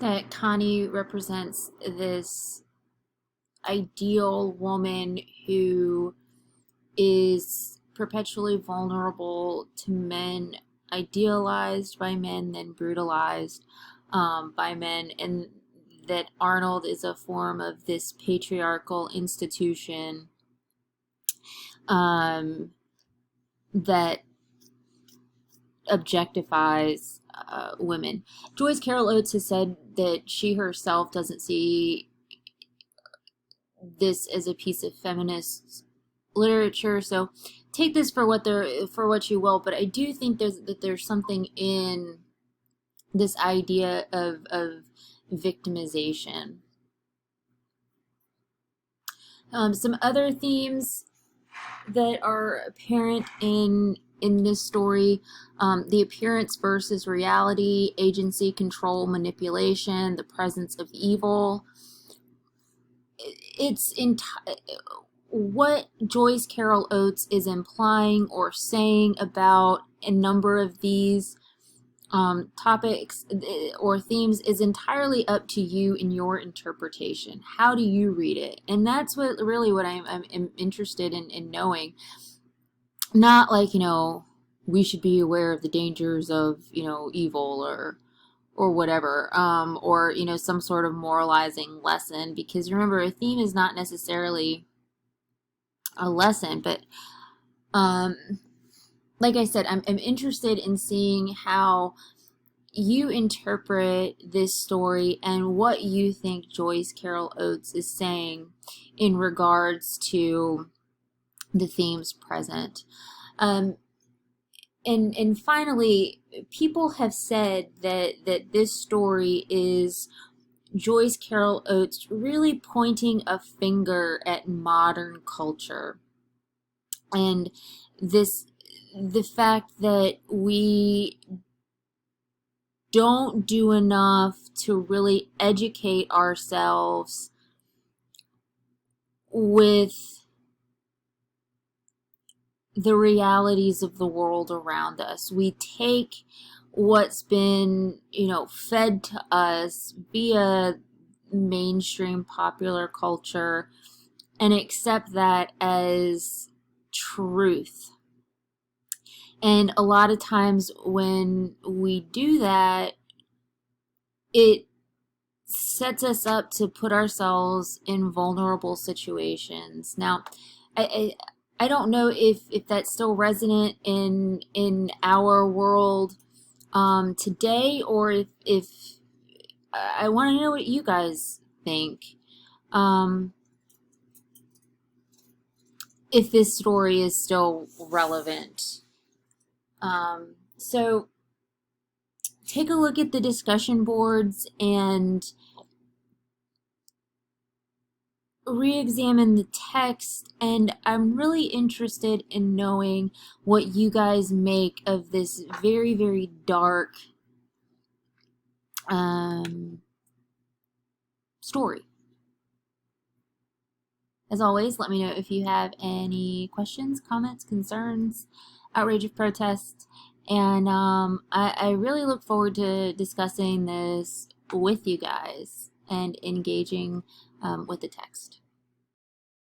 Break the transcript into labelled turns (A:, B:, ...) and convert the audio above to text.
A: that Connie represents this ideal woman who is perpetually vulnerable to men, idealized by men, then brutalized by men, and that Arnold is a form of this patriarchal institution that objectifies women. Joyce Carol Oates has said that she herself doesn't see this as a piece of feminist literature, so take this for what you will. But I do think there's something in this idea of victimization. Some other themes that are apparent in this story: the appearance versus reality, agency, control, manipulation, the presence of evil. What Joyce Carol Oates is implying or saying about a number of these topics or themes is entirely up to you in your interpretation. How do you read it? And that's what I'm interested in knowing. Not like, we should be aware of the dangers of, evil or whatever, or, some sort of moralizing lesson, because remember, a theme is not necessarily a lesson, but like I said, I'm interested in seeing how you interpret this story and what you think Joyce Carol Oates is saying in regards to the themes present. And finally, people have said that this story is Joyce Carol Oates really pointing a finger at modern culture, and the fact that we don't do enough to really educate ourselves with the realities of the world around us. We take what's been, fed to us via mainstream popular culture and accept that as truth. And a lot of times when we do that, it sets us up to put ourselves in vulnerable situations. Now, I don't know if that's still resonant in our world today, or if I want to know what you guys think. If this story is still relevant. So take a look at the discussion boards and re-examine the text, and I'm really interested in knowing what you guys make of this very, very dark story. As always, let me know if you have any questions, comments, concerns, outrage of protests, and I really look forward to discussing this with you guys and engaging with the text.